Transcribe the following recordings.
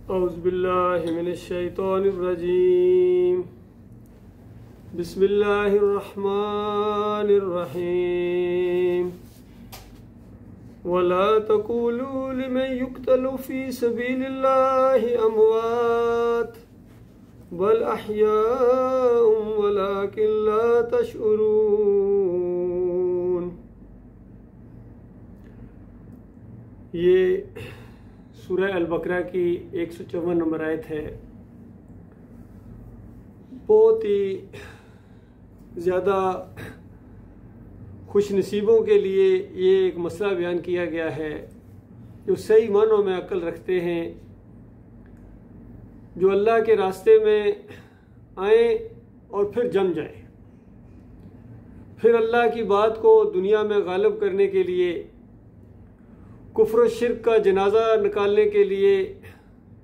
औज़ुबिल्लाहि मिनश्शैतानिर्रजीम बिस्मिल्लाहिर्रहमानिर्रहीम वला तक़ूलू लिमन युक़्तलु फ़ी सबीलिल्लाहि अमवात बल अहयाउम वलाकिन ला तशउरून। ये सूरह अल-बकरा की 154 नंबर आयत है। बहुत ही ज़्यादा खुश नसीबों के लिए ये एक मसला बयान किया गया है जो सही मानों में अक्ल रखते हैं, जो अल्लाह के रास्ते में आए और फिर जम जाए, फिर अल्लाह की बात को दुनिया में गालिब करने के लिए, कुफ्र शिर्क का जनाजा निकालने के लिए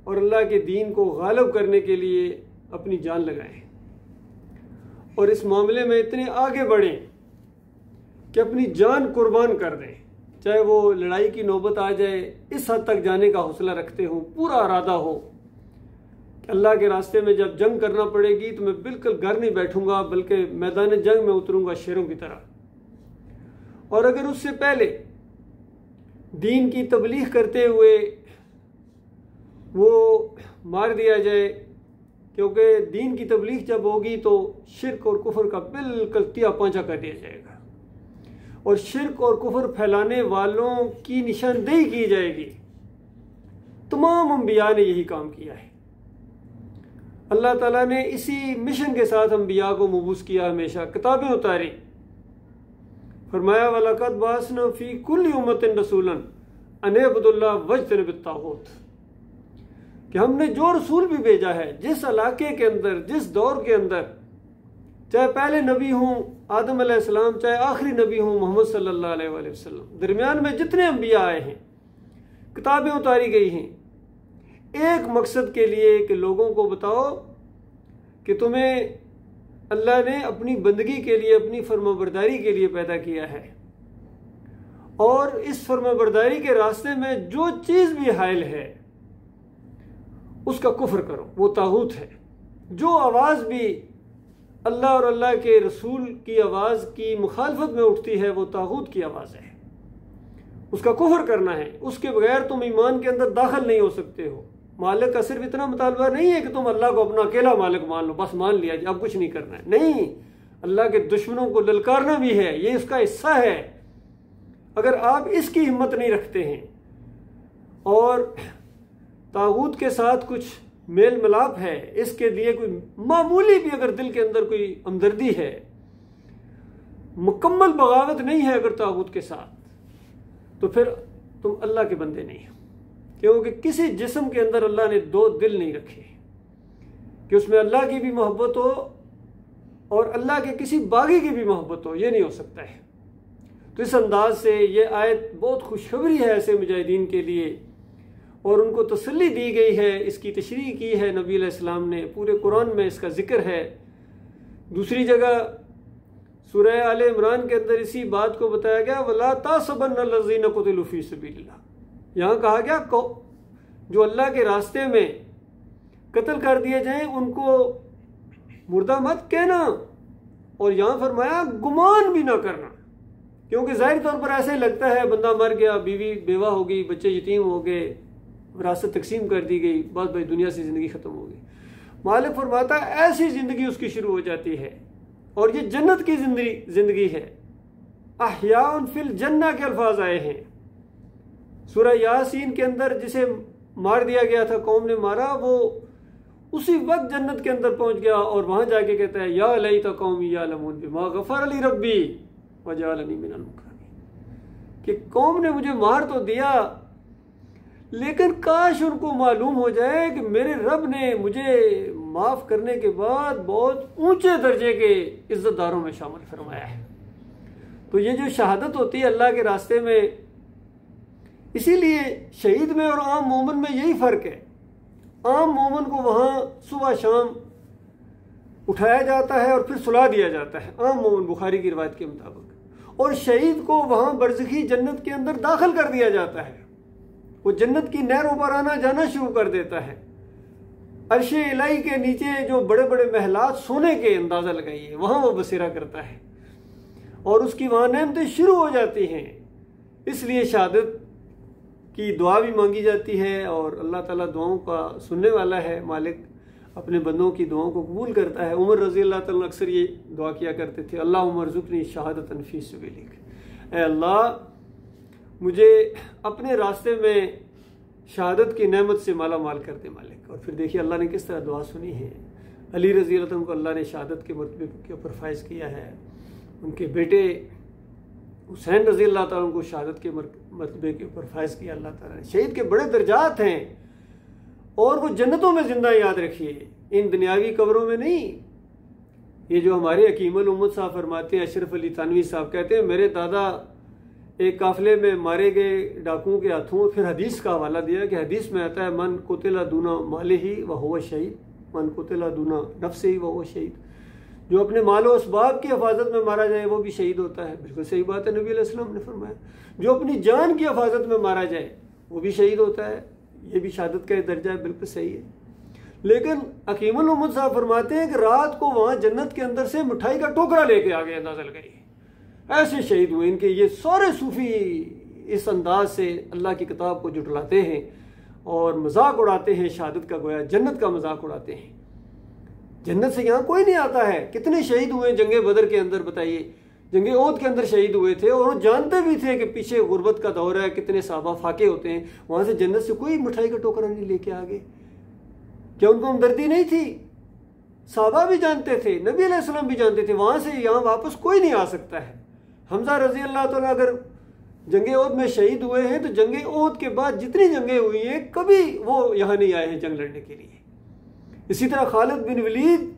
और अल्लाह के दीन को गालिब करने के लिए अपनी जान लगाएं और इस मामले में इतने आगे बढ़ें कि अपनी जान कुर्बान कर दें, चाहे वो लड़ाई की नौबत आ जाए, इस हद तक जाने का हौसला रखते हो, पूरा इरादा हो कि अल्लाह के रास्ते में जब जंग करना पड़ेगी तो मैं बिल्कुल घर नहीं बैठूंगा बल्कि मैदान जंग में उतरूंगा शेरों की तरह। और अगर उससे पहले दीन की तबलीग करते हुए वो मार दिया जाए, क्योंकि दीन की तबलीग जब होगी तो शिर्क और कुफर का बिल्कुल तिया पांचा कर दिया जाएगा और शिर्क और कुफर फैलाने वालों की निशानदेही की जाएगी। तमाम अंबिया ने यही काम किया है। अल्लाह ताला ने इसी मिशन के साथ अंबिया को मबूस किया, हमेशा किताबें उतारी। फरमाया वलक़द बाअसना फ़ी कुल्लि उम्मतिन रसूलन अन इअ्बुदुल्लाह वज्तनिबुत ताग़ूत, कि हमने जो रसूल भी भेजा है जिस इलाके के अंदर, जिस दौर के अंदर, चाहे पहले नबी हों आदम अलैहिस्सलाम, चाहे आखिरी नबी हों मोहम्मद सल्लल्लाहु अलैहि वसल्लम, दरमियान में जितने अंबिया आए हैं, किताबें उतारी गई हैं, एक मकसद के लिए कि लोगों को बताओ कि तुम्हें अल्लाह ने अपनी बंदगी के लिए, अपनी फर्माबरदारी के लिए पैदा किया है और इस फर्माबरदारी के रास्ते में जो चीज़ भी हायल है उसका कुफ्र करो, वो तागूत है। जो आवाज़ भी अल्लाह और अल्लाह के रसूल की आवाज़ की मुखालफत में उठती है वो तागूत की आवाज़ है, उसका कुफ्र करना है। उसके बगैर तुम ईमान के अंदर दाखिल नहीं हो सकते हो। मालिक का सिर्फ इतना मुतालबा नहीं है कि तुम अल्लाह को अपना अकेला मालिक मान लो, बस मान लिया अब कुछ नहीं करना है। नहीं, अल्लाह के दुश्मनों को ललकारना भी है, ये उसका हिस्सा है। अगर आप इसकी हिम्मत नहीं रखते हैं और तागूत के साथ कुछ मेल मिलाप है, इसके लिए कोई मामूली भी अगर दिल के अंदर कोई हमदर्दी है, मुकम्मल बगावत नहीं है अगर तागूत के साथ, तो फिर तुम अल्लाह के बंदे नहीं हो। क्योंकि किसी जिस्म के अंदर अल्लाह ने दो दिल नहीं रखे कि उसमें अल्लाह की भी मोहब्बत हो और अल्लाह के किसी बागी की भी मोहब्बत हो, ये नहीं हो सकता है। तो इस अंदाज से ये आयत बहुत खुशखबरी है ऐसे मुजाहिदीन के लिए और उनको तसल्ली दी गई है, इसकी तशरीह की है नबी अलैहिस्सलाम ने, पूरे कुरान में इसका जिक्र है। दूसरी जगह सूरह आले इमरान के अंदर इसी बात को बताया गया, वला तासबन्नल्लज़ीना क़ुतिलू फ़ी सबीलिल्लाह। यहाँ कहा गया जो अल्लाह के रास्ते में कत्ल कर दिए जाएं उनको मुर्दा मत कहना, और यहाँ फरमाया गुमान भी ना करना, क्योंकि जाहिर तौर पर ऐसे लगता है बंदा मर गया, बीवी बेवा हो गई, बच्चे यतीम हो गए, विरासत तकसीम कर दी गई, बस भाई दुनिया से ज़िंदगी ख़त्म हो गई। मालिक फरमाता है ऐसी ज़िंदगी उसकी शुरू हो जाती है और ये जन्नत की ज़िंदगी है। अहयाउन फिल जन्ना के अल्फाज आए हैं। सूरह यासीन के अंदर जिसे मार दिया गया था, कौम ने मारा, वो उसी वक्त जन्नत के अंदर पहुंच गया और वहां जाके कहता है या लैता कौमी यालमून बिमा गफर ली रब्बी वजअलनी मिनल मुकरमीन, कि कौम ने मुझे मार तो दिया लेकिन काश उनको मालूम हो जाए कि मेरे रब ने मुझे माफ करने के बाद बहुत ऊंचे दर्जे के इज्जतदारों में शामिल फरमाया है। तो ये जो शहादत होती है अल्लाह के रास्ते में, इसीलिए शहीद में और आम मोमिन में यही फ़र्क है। आम मोमिन को वहाँ सुबह शाम उठाया जाता है और फिर सुला दिया जाता है, आम मोमिन बुखारी की रिवायत के मुताबिक, और शहीद को वहाँ बरज़खी जन्नत के अंदर दाखिल कर दिया जाता है। वो जन्नत की नहरों पर आना जाना शुरू कर देता है अर्शे इलाही के नीचे जो बड़े बड़े महलात सोने के अंदाज़ा लगाइए, वहाँ वो बसेरा करता है और उसकी वहाँ नेमतें शुरू हो जाती हैं। इसलिए शहादत की दुआ भी मांगी जाती है और अल्लाह ताला दुआओं का सुनने वाला है, मालिक अपने बंदों की दुआओं को कबूल करता है। उमर रज़ी अल्लाह ताला अक्सर ये दुआ किया करते थे, अल्लाहुम्मा अर्ज़ुक़नी शहादतन फ़ी सबीलिक, ऐ अल्लाह मुझे अपने रास्ते में शहादत की नेमत से माला माल कर दे मालिक। और फिर देखिए अल्लाह ने किस तरह दुआ सुनी है। अली रज़ी अल्लाह को अल्लाह ने शहादत के मरतबे के ऊपर फाइज किया है, उनके बेटे हुसैन रज़ी अल्लाह ताला को शहादत के मरतबे के ऊपर फाइज किया अल्लाह ताला ने। शहीद के बड़े दर्जात हैं और वो जन्नतों में जिंदा, याद रखिए, इन दुनियावी कब्रों में नहीं। ये जो हमारे हकीमुल उम्मत साहब फरमाते हैं, अशरफ अली थानवी साहब कहते हैं मेरे दादा एक काफिले में मारे गए डाकुओं के हाथों। फिर हदीस का हवाला दिया कि हदीस में आता है मन कुतिला दूना माले ही व हुवा शहीद, मन कुतिला दूना नफ्से ही व हुवा शहीद। जो अपने मालो असबाब की हिफाजत में मारा जाए वो भी शहीद होता है। बिल्कुल सही बात है, नबी अलैहि सल्लम ने फरमाया। जो अपनी जान की हिफाजत में मारा जाए वो भी शहीद होता है। ये भी शहादत का दर्जा है, बिल्कुल सही है। लेकिन हकीमुल उम्मत साहब फरमाते हैं कि रात को वहाँ जन्नत के अंदर से मिठाई का टोकरा लेके आ गए, अंदाजा लगाइए, ऐसे शहीद हुए। इनके ये सारे सूफी इस अंदाज से अल्लाह की किताब को जुटलाते हैं और मजाक उड़ाते हैं शहादत का, गोया जन्नत का मजाक उड़ाते हैं। जन्नत से यहाँ कोई नहीं आता है। कितने शहीद हुए जंगे बदर के अंदर, बताइए, जंगे ओद के अंदर शहीद हुए थे और जानते भी थे कि पीछे गुर्बत का दौर है, कितने साहबा फाके होते हैं। वहाँ से जन्नत से कोई मिठाई का टोकरा नहीं लेके आ गए। क्या उनको हमदर्दी नहीं थी? साहबा भी जानते थे, नबी अलैहि सल्लम भी जानते थे, वहाँ से यहाँ वापस कोई नहीं आ सकता है। हमजा रजी अल्लाह तआला अगर जंगे ओद में शहीद हुए हैं तो जंगे ओद के बाद जितनी जंगें हुई हैं कभी वो यहाँ नहीं आए हैं जंग लड़ने के लिए। इसी तरह खालिद बिन वलीद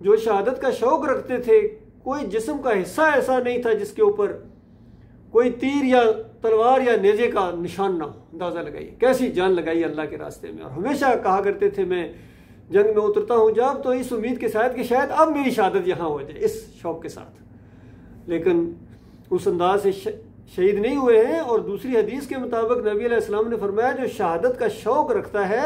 जो शहादत का शौक रखते थे, कोई जिस्म का हिस्सा ऐसा नहीं था जिसके ऊपर कोई तीर या तलवार या नेजे का निशान ना हो। अंदाज़ा लगाइए कैसी जान लगाई अल्लाह के रास्ते में। और हमेशा कहा करते थे मैं जंग में उतरता हूँ जब तो इस उम्मीद के साथ कि शायद अब मेरी शहादत यहाँ हो जाए, इस शौक के साथ। लेकिन उस अंदाज से शहीद नहीं हुए हैं। और दूसरी हदीस के मुताबिक नबी अलैहि सल्लम ने फरमाया जो शहादत का शौक रखता है,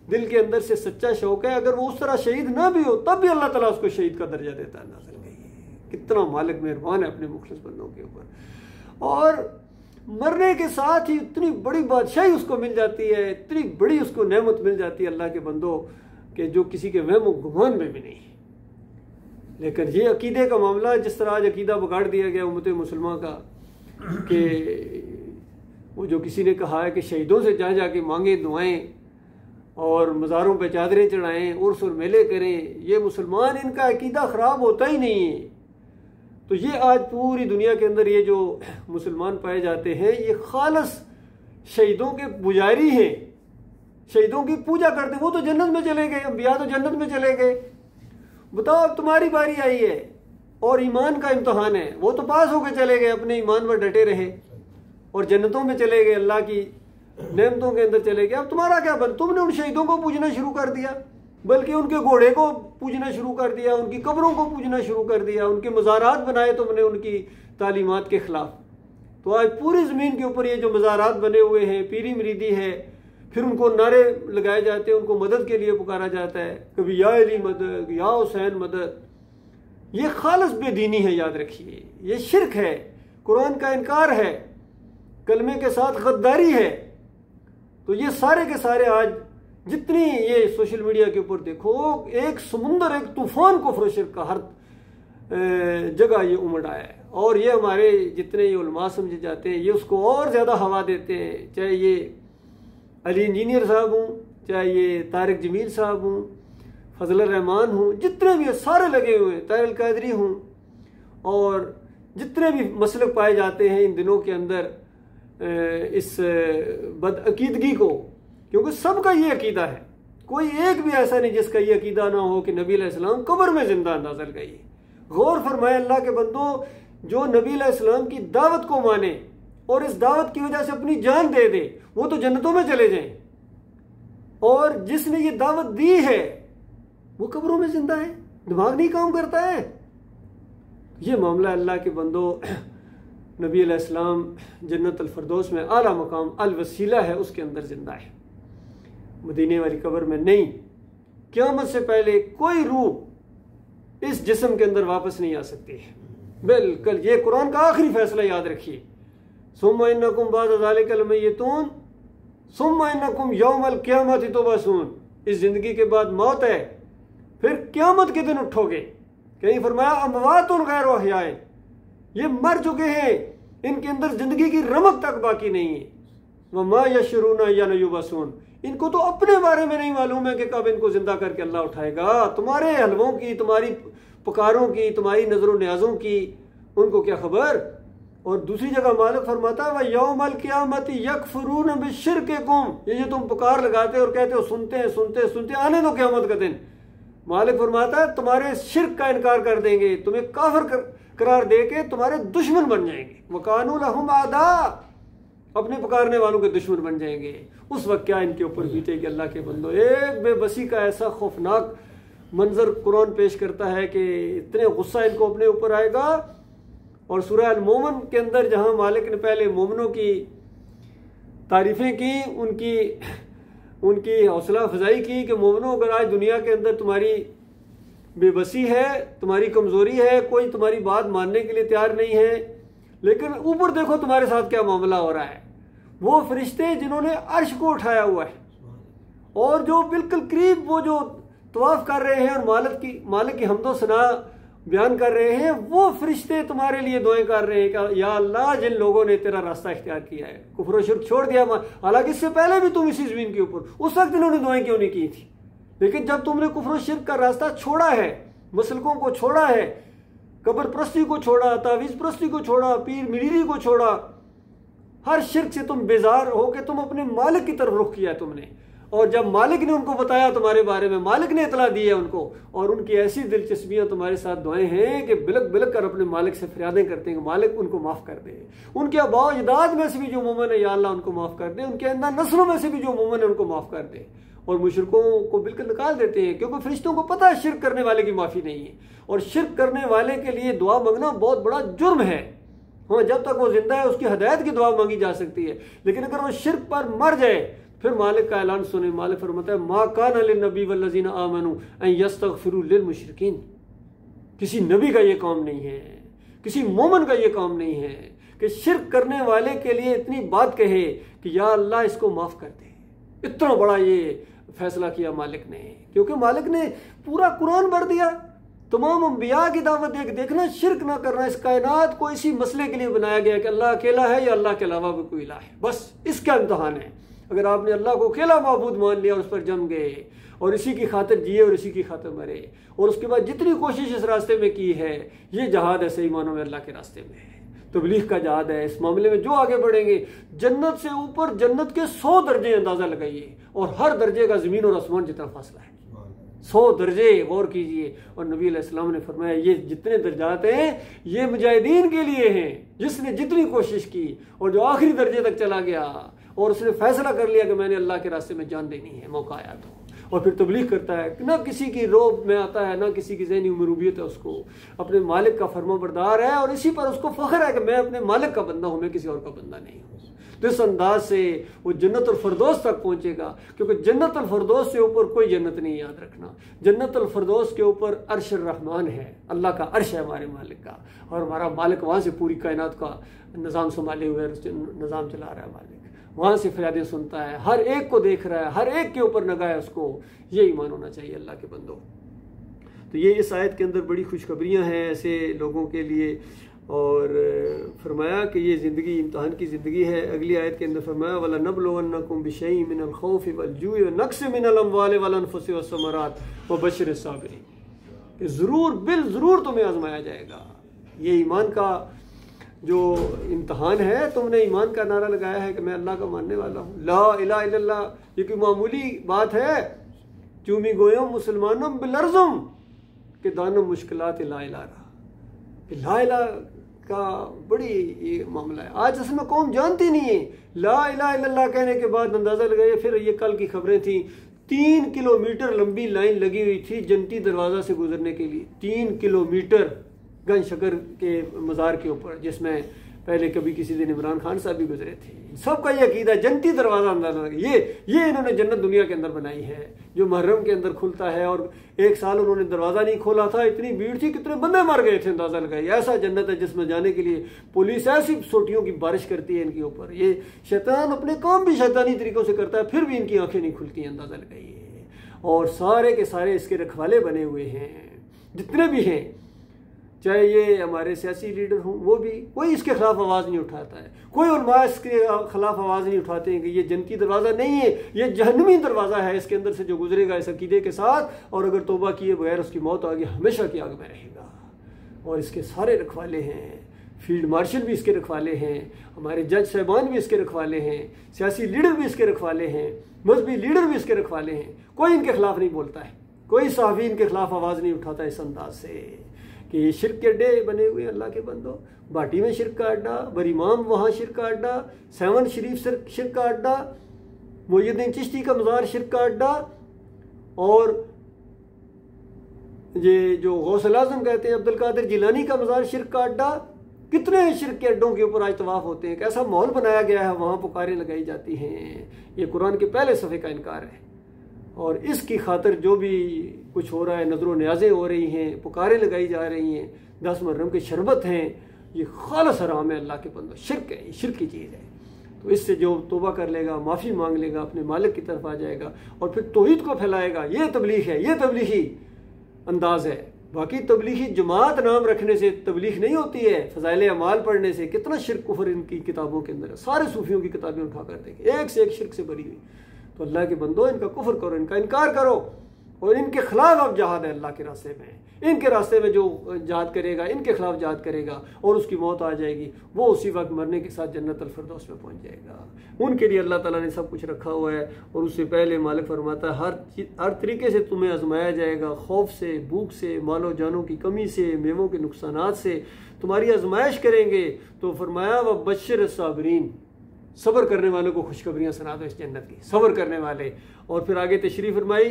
दिल के अंदर से सच्चा शौक है, अगर वो उस तरह शहीद ना भी हो तब भी अल्लाह ताला उसको शहीद का दर्जा देता है। अंदाज़ा लगाइए कितना मालिक मेहरबान है अपने मुखलिस बंदों के ऊपर। और मरने के साथ ही इतनी बड़ी बादशाही उसको मिल जाती है, इतनी बड़ी उसको नेमत मिल जाती है अल्लाह के बंदों के जो किसी के वहम गुमान में भी नहीं। लेकिन ये अकीदे का मामला, जिस तरह आज अकीदा बिगाड़ दिया गया उम्मत मुसलमान का कि वो जो किसी ने कहा है कि शहीदों से जा जाके मांगे दुआएं और मज़ारों पे चादरें चढ़ाएं, उर्स और मेले करें, ये मुसलमान, इनका अकीदा ख़राब होता ही नहीं है। तो ये आज पूरी दुनिया के अंदर ये जो मुसलमान पाए जाते हैं ये खालस शहीदों के पुजारी हैं, शहीदों की पूजा करते हैं। वो तो जन्नत में चले गए, अंबिया तो जन्नत में चले गए। बताओ अब तुम्हारी बारी आई है और ईमान का इम्तहान है, वो तो पास होकर चले गए, अपने ईमान पर डटे रहे और जन्नतों में चले गए, अल्लाह की नेमतों के अंदर चले गए। अब तुम्हारा क्या बन, तुमने उन शहीदों को पूजना शुरू कर दिया, बल्कि उनके घोड़े को पूजना शुरू कर दिया, उनकी कब्रों को पूजना शुरू कर दिया, उनके मज़ारात बनाए तुमने उनकी तालीमात के खिलाफ। तो आज पूरी ज़मीन के ऊपर ये जो मज़ारात बने हुए हैं, पीरी मरीदी है, फिर उनको नारे लगाए जाते हैं, उनको मदद के लिए पुकारा जाता है, कभी या अली मदद, या हुसैन मदद। ये खालस बेदीनी है, याद रखिए, ये शिरक है, कुरान का इनकार है, कलमे के साथ गद्दारी है। तो ये सारे के सारे आज जितनी ये सोशल मीडिया के ऊपर देखो, एक समुंदर, एक तूफान कुफ्र शिरक का हर जगह ये उमड़ आया है। और ये हमारे जितने ये उलमा समझे जाते हैं ये उसको और ज़्यादा हवा देते हैं, चाहे ये अली इंजीनियर साहब हूँ, चाहे ये तारिक जमील साहब हूँ, फजल रहमान हूँ, जितने भी सारे लगे हुए हैं, तारिक कादरी हूँ, और जितने भी मसलक पाए जाते हैं इन दिनों के अंदर इस बदअकीदगी को, क्योंकि सबका ये अकीदा है, कोई एक भी ऐसा नहीं जिसका ये अकीदा ना हो कि नबी अलैहिस्सलाम कब्र में जिंदा। अंदाज़ा लगाइए, गौर फरमाए अल्लाह के बंदो, जो नबी अलैहिस्सलाम की दावत को माने और इस दावत की वजह से अपनी जान दे दे, वो तो जन्नतों में चले जाएं, और जिसने ये दावत दी है वो कब्रों में जिंदा है, दिमाग नहीं काम करता है। ये मामला अल्लाह के बंदो, नबी अलैहिस्सलाम जन्नत अल फरदौस में आला मकाम अल वसीला है, उसके अंदर जिंदा है, मदीने वाली कब्र में नहीं। क़यामत से पहले कोई रूह इस जिस्म के अंदर वापस नहीं आ सकती है। बिल्कुल, ये कुरान का आखिरी फैसला याद रखिए। सुम्मा इन्नकुम बाद ज़ालिका लमय्यतून सुम्मा इन्नकुम यौमल क़यामति तुबअसून। इस जिंदगी के बाद मौत है, फिर क़यामत के दिन उठोगे। कहीं फरमाया अमवातुन गैर अहयाए, ये मर चुके हैं, इनके अंदर जिंदगी की रमक तक बाकी नहीं है। वमा यशरूना अय्यान युबअसून, इनको तो अपने बारे में नहीं मालूम है कि कब इनको जिंदा करके अल्लाह उठाएगा। तुम्हारे हलवों की, तुम्हारी पुकारों की, तुम्हारी नजरों न्याजों की उनको क्या खबर। और दूसरी जगह मालिक फरमाता है वह यौमल क़यामति यकफुरून बिशिरकिकुम, ये जो तुम पुकार लगाते और कहते हो सुनते हैं सुनते सुनते, आने दो क़यामत का दिन। मालिक फरमाता है तुम्हारे शिर्क का इनकार कर देंगे, तुम्हें काफिर करार दे के तुम्हारे दुश्मन बन जाएंगे। वकानू लहुम आदा, अपने पुकारने वालों के दुश्मन बन जाएंगे। उस वक्त क्या इनके ऊपर बीतेगी अल्लाह के बंदो। एक बेबसी का ऐसा खौफनाक मंजर कुरान पेश करता है कि इतने गुस्सा इनको अपने ऊपर आएगा। और सूरह अल मोमिन के अंदर जहां मालिक ने पहले मोमिनों की तारीफें की, उनकी हौसला अफजाई की कि मोमिनों अगर आज दुनिया के अंदर तुम्हारी बेबसी है, तुम्हारी कमजोरी है, कोई तुम्हारी बात मानने के लिए तैयार नहीं है, लेकिन ऊपर देखो तुम्हारे साथ क्या मामला हो रहा है। वो फरिश्ते जिन्होंने अर्श को उठाया हुआ है और जो बिल्कुल करीब वो जो तवाफ कर रहे हैं और मालिक की हम्दो सना बयान कर रहे हैं, वो फरिश्ते तुम्हारे लिए दुआएं कर रहे हैं कि या अल्लाह, जिन लोगों ने तेरा रास्ता इख्तियार किया है, कुफ्र और शिर्क छोड़ दिया, हालांकि इससे पहले भी तुम इसी जमीन के ऊपर, उस वक्त इन्होंने दुआएं क्यों नहीं की थी। लेकिन जब तुमने कुफ्र और शिर्क का रास्ता छोड़ा है, मसलकों को छोड़ा है, कब्र परस्ती को छोड़ा, तावीज़ परस्ती को छोड़ा, पीर मिरीरी को छोड़ा, हर शिर्क से तुम बेजार हो के तुम अपने मालिक की तरफ रुख किया तुमने। और जब मालिक ने उनको बताया तुम्हारे बारे में, मालिक ने इतला दी है उनको, और उनकी ऐसी दिलचस्पियां तुम्हारे साथ दुआएं हैं कि बिलक बिलक कर अपने मालिक से फरियादें करते हैं कि मालिक उनको माफ कर दे। उनके आबा अजदाद में से भी जो मोमिन है या अल्लाह उनको माफ कर दे, उनके अंदर नस्लों में से भी जो मोमिन है उनको माफ कर दे। और मुशरिकों को बिल्कुल निकाल देते हैं, क्योंकि फरिश्तों को पता है शिर्क करने वाले की माफी नहीं है, और शिर्क करने वाले के लिए दुआ मांगना बहुत बड़ा जुर्म है। हाँ, जब तक वो जिंदा है उसकी हिदायत की दुआ मांगी जा सकती है, लेकिन अगर वो शिर्क पर मर जाए फिर मालिक का ऐलान सुने। मालिक फरमाता है मा काना लिन्नबी वल्लज़ीना आमनू अन यस्तगफिरू लिलमुशरिकीन, किसी नबी का ये काम नहीं है, किसी मोमिन का ये काम नहीं है कि शिर्क करने वाले के लिए इतनी बात कहे कि या अल्लाह इसको माफ कर दे। इतना बड़ा ये फैसला किया मालिक ने, क्योंकि मालिक ने पूरा कुरान भर दिया, तमाम अंबिया की दावत दे, देखना शिर्क ना करना। इस कायनात को इसी मसले के लिए बनाया गया कि अल्लाह अकेला है या अल्लाह के अलावा भी कोई इलाह है, बस इसका इम्तहान है। अगर आपने अल्लाह को अकेला माबूद मान लिया और उस पर जम गए और इसी की खातिर जिए और इसी की खातिर मरे, और उसके बाद जितनी कोशिश इस रास्ते में की है, ये जहाद है सही मानों में अल्लाह के रास्ते में है, तबलीग का जहाद है। इस मामले में जो आगे बढ़ेंगे, जन्नत से ऊपर जन्नत के 100 दर्जे अंदाजा लगाइए, और हर दर्जे का जमीन और आसमान जितना फासला है, 100 दर्जे गौर कीजिए। और नबी अलैहिस्सलाम ने फरमाया ये जितने दर्जात हैं ये मुजाहिदीन के लिए हैं, जिसने जितनी कोशिश की और जो आखिरी दर्जे तक चला गया और उसने फैसला कर लिया कि मैंने अल्लाह के रास्ते में जान देनी है, मौका आया तो, और फिर तबलीग करता है, ना किसी की रोब में आता है, ना किसी की ज़हनी मरूबियत है, उसको अपने मालिक का फरमाबरदार है और इसी पर उसको फख्र है कि मैं अपने मालिक का बंदा हूँ, मैं किसी और का बंदा नहीं हूँ। तो इस अंदाज से वो जन्नतुल फरदौस तक पहुंचेगा, क्योंकि जन्नतुल फरदौस से ऊपर कोई जन्नत नहीं, याद रखना। जन्नतुल फरदौस के ऊपर अर्श रहमान है, अल्लाह का अर्श है हमारे मालिक का, और हमारा मालिक वहाँ से पूरी कायनात का निज़ाम संभाले हुए निज़ाम चला रहा है। मालिक वहाँ से फरियादें सुनता है, हर एक को देख रहा है, हर एक के ऊपर नगाह है उसको। ये ईमान होना चाहिए अल्लाह के बंदों। तो ये इस आयत के अंदर बड़ी खुशखबरियाँ हैं ऐसे लोगों के लिए, और फरमाया कि ये ज़िंदगी इम्तहान की ज़िंदगी है। अगली आयत के अंदर फरमाया वला नबलुवन्नकुम बिशैइन मिनल खौफि वल जूइ व नक्सिन मिनल अम्वालि वल अनफुसि वस्समरात व बशिरिस साबिरीन, ज़रूर बिल ज़रूर तुम्हें आजमाया जाएगा। ये ईमान का जो इम्तहान है, तुमने ईमान का नारा लगाया है कि मैं अल्लाह का मानने वाला हूँ, ला इलाहा इल्लल्लाह, ये कोई मामूली बात है। चूमी गोयो मुसलमानों बिलर्जुम के दानों मुश्किलात ला इलाहा का बड़ी ये मामला है। आज असल में कौम जानती नहीं है। ला इलाहा इल्लल्लाह कहने के बाद अंदाजा लगाइए, फिर ये कल की खबरें थी, 3 किलोमीटर लंबी लाइन लगी हुई थी जन्नती दरवाजा से गुजरने के लिए। 3 किलोमीटर गंज शकर के मज़ार के ऊपर, जिसमें पहले कभी किसी दिन इमरान खान साहब भी गुजरे थे। सबका ये अकीदा जन्नती दरवाज़ा अंदर ये इन्होंने जन्नत दुनिया के अंदर बनाई है जो मुहर्रम के अंदर खुलता है। और एक साल उन्होंने दरवाज़ा नहीं खोला था, इतनी भीड़ थी, कितने बंदे मर गए थे, अंदाज़ा लगाए। ऐसा जन्नत है जिसमें जाने के लिए पुलिस ऐसी सोटियों की बारिश करती है इनके ऊपर। ये शैतान अपने काम भी शैतानी तरीक़ों से करता है, फिर भी इनकी आंखें नहीं खुलती हैं, अंदाज़ा लगाइए। और सारे के सारे इसके रखवाले बने हुए हैं जितने भी हैं, चाहे ये हमारे सियासी लीडर हों, वो भी कोई इसके खिलाफ आवाज़ नहीं उठाता है। कोई उलमा इसके खिलाफ आवाज़ नहीं उठाते हैं कि ये जन्नती दरवाज़ा नहीं है, ये जहन्नमी दरवाज़ा है। इसके अंदर से जो गुजरेगा इस अकीदे के साथ और अगर तौबा किए बगैर उसकी मौत आगे हमेशा की आग में रहेगा। और इसके सारे रखवाले हैं, फील्ड मार्शल भी इसके रखवाले हैं, हमारे जज साहबान भी इसके रखवाले हैं, सियासी लीडर भी इसके रखवाले हैं, मजहबी लीडर भी इसके रखवाले हैं। कोई इनके खिलाफ नहीं बोलता है, कोई सहाबी इनके खिलाफ आवाज़ नहीं उठाता इस अंदाज से कि ये शिरक के अड्डे बने हुए अल्लाह के बंदो। बाटी में शिरक का अड्डा, बरीमाम वहाँ शिरक का अड्डा, सेवन शरीफ शिरक का अड्डा, मुहिद्दीन चिश्ती का मज़ार शिरक का अड्डा, और ये जो गौसल आज़म कहते हैं अब्दुल कादिर जिलानी का मज़ार शिरक का अड्डा। कितने शिरक के अड्डों के ऊपर आज तवाफ़ होते हैं, कैसा माहौल बनाया गया है, वहाँ पुकारें लगाई जाती हैं। ये कुरान के पहले सफ़े का इनकार है। और इसकी खातिर जो भी कुछ हो रहा है, नजरों न्याज़ें हो रही हैं, पुकारें लगाई जा रही हैं, 10 मुहर्रम के शरबत हैं, ये खालिस हराम है अल्लाह के बंदो, शिरक है, शिरक की चीज़ है। तो इससे जो तौबा कर लेगा, माफ़ी मांग लेगा, अपने मालिक की तरफ आ जाएगा और फिर तौहीद को फैलाएगा। ये तबलीग है, ये तबलीगी अंदाज है। बाकी तबलीगी जमात नाम रखने से तबलीग नहीं होती है, फ़ज़ाइल अमाल पढ़ने से। कितना शिरक कुफर इनकी किताबों के अंदर है, सारे सूफियों की किताबें उठा कर देंगे, एक से एक शिरक से भरी हुई। तो अल्लाह के बंदो इनका कुफर करो, इनका इनकार करो और इनके खिलाफ अब जहाद है अल्लाह के रास्ते में। इनके रास्ते में जो जहाद करेगा, इनके खिलाफ जहाद करेगा और उसकी मौत आ जाएगी, वो उसी वक्त मरने के साथ जन्नत अल फिरदौस में पहुंच जाएगा। उनके लिए अल्लाह ताला ने सब कुछ रखा हुआ है। और उससे पहले मालिक फरमाता है हर तरीके से तुम्हें आजमाया जाएगा, खौफ से, भूख से, मालो जानों की कमी से, मेवों के नुकसानात से तुम्हारी आजमाइश करेंगे। तो फरमाया व बशर साबरीन, सब्र करने वालों को खुशखबरियाँ सुना दो इस जन्नत की, सब्र करने वाले। और फिर आगे तशरीफ़ फरमाई,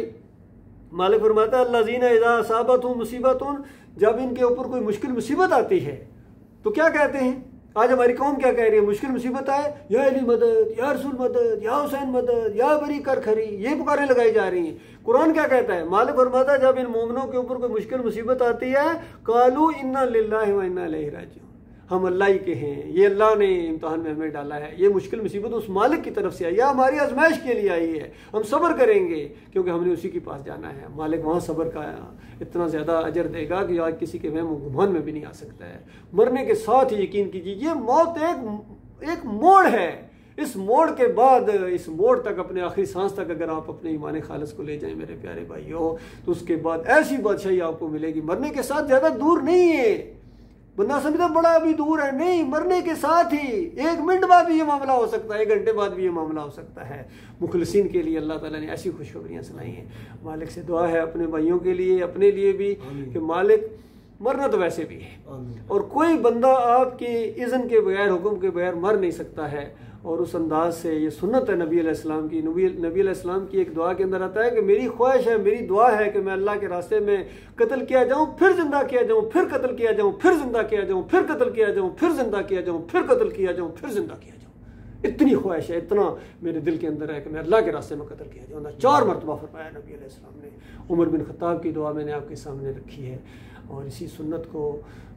मालिक फरमाता अल्लाज़ीना इज़ा असाबतहुम मुसीबतुन, जब इनके ऊपर कोई मुश्किल मुसीबत आती है तो क्या कहते हैं? आज हमारी कौम क्या कह रही है? मुश्किल मुसीबत आए, या अली मदद, या रसूल मदद, या हुसैन मदद, या बरी कर खरी, ये पुकारें लगाई जा रही हैं। कुरान क्या कहता है? मालिक फरमाता है जब इन मोमिनों के ऊपर कोई मुश्किल मुसीबत आती है, कालू इन्ना लिल्लाहि व इन्ना इलैहि राजिऊन, हम अल्लाह ही के हैं, ये अल्लाह ने इम्तहान में हमें डाला है, ये मुश्किल मुसीबत उस मालिक की तरफ से आई, या हमारी आजमाइश के लिए आई है, हम सब्र करेंगे क्योंकि हमने उसी के पास जाना है। मालिक वहाँ सब्र का इतना ज़्यादा अजर देगा कि आज किसी के वहम गुमान में भी नहीं आ सकता है। मरने के साथ ही यकीन कीजिए, ये मौत एक मोड़ है। इस मोड़ के बाद, इस मोड़ तक, अपने आखिरी सांस तक अगर आप अपने ईमान खालिस को ले जाएं मेरे प्यारे भाइयों, तो उसके बाद ऐसी बादशाही आपको मिलेगी। मरने के साथ ज़्यादा दूर नहीं है, बंदा समझता बड़ा अभी दूर है, नहीं, मरने के साथ ही 1 मिनट बाद भी ये मामला हो सकता है, 1 घंटे बाद भी ये मामला हो सकता है। मुखलिसीन के लिए अल्लाह ताला ने ऐसी खुशखबरियाँ सुनाई हैं। मालिक से दुआ है अपने भाइयों के लिए, अपने लिए भी, कि मालिक मरना तो वैसे भी है और कोई बंदा आपके इज़्न के बगैर, हुक्म के बगैर मर नहीं सकता है। और उस अंदाज से ये सुन्नत है नबी अलैहिस्सलाम की। नबी अलैहिस्सलाम की एक दुआ के अंदर आता है कि मेरी ख्वाहिश है, मेरी दुआ है कि मैं अल्लाह के रास्ते में कत्ल किया जाऊँ, फिर जिंदा किया जाऊँ, फिर कत्ल किया जाऊँ, फिर जिंदा किया जाऊँ, फिर कत्ल किया जाऊँ, फिर जिंदा किया जाऊँ, फिर कत्ल किया जाऊँ, फिर जिंदा किया जाऊँ। इतनी ख्वाहिश है, इतना मेरे दिल के अंदर है कि मैं अल्लाह के रास्ते में कत्ल किया जाऊँ। 4 मरतबा फरमाया नबी अलैहिस्सलाम ने। उमर बिन खत्ताब की दुआ मैंने आपके सामने रखी है और इसी सुन्नत को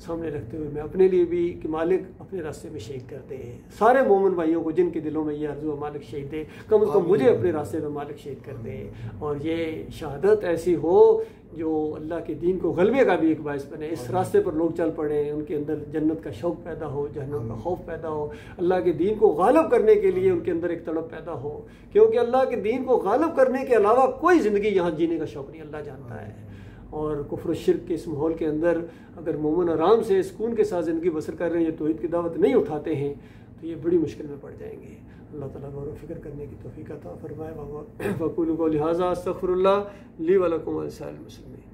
सामने रखते हुए मैं अपने लिए भी कि मालिक अपने रास्ते में शहीद कर दे सारे मोमिन भाइयों को जिनके दिलों में ये आरज़ू मालिक शहीद दे, कम से कम मुझे अपने रास्ते में मालिक शहीद कर दे। और ये शहादत ऐसी हो जो अल्लाह के दीन को गलबे का भी एक बायस बने। इस रास्ते पर लोग चल पड़े, उनके अंदर जन्नत का शौक़ पैदा हो, जहन्नम का खौफ पैदा हो, अल्लाह के दीन को गालिब करने के लिए उनके अंदर एक तड़प पैदा हो, क्योंकि अल्लाह के दीन को गालिब करने के अलावा कोई ज़िंदगी यहाँ जीने का शौक़ नहीं, अल्लाह जानता है। और कुफ्र शिर्क के इस माहौल के अंदर अगर मोमिन आराम से सुकून के साथ ज़िंदगी बसर कर रहे हैं, ये तौहीद की दावत नहीं उठाते हैं, तो ये बड़ी मुश्किल में पड़ जाएंगे। अल्लाह ताला गौर व फिक्र करने की तौफीक अता फरमाए। वक़ूलू क़ौली हाज़ा अस्तग़फ़िरुल्लाह ली व लकुम व लिसाइरिल मुस्लिमीन।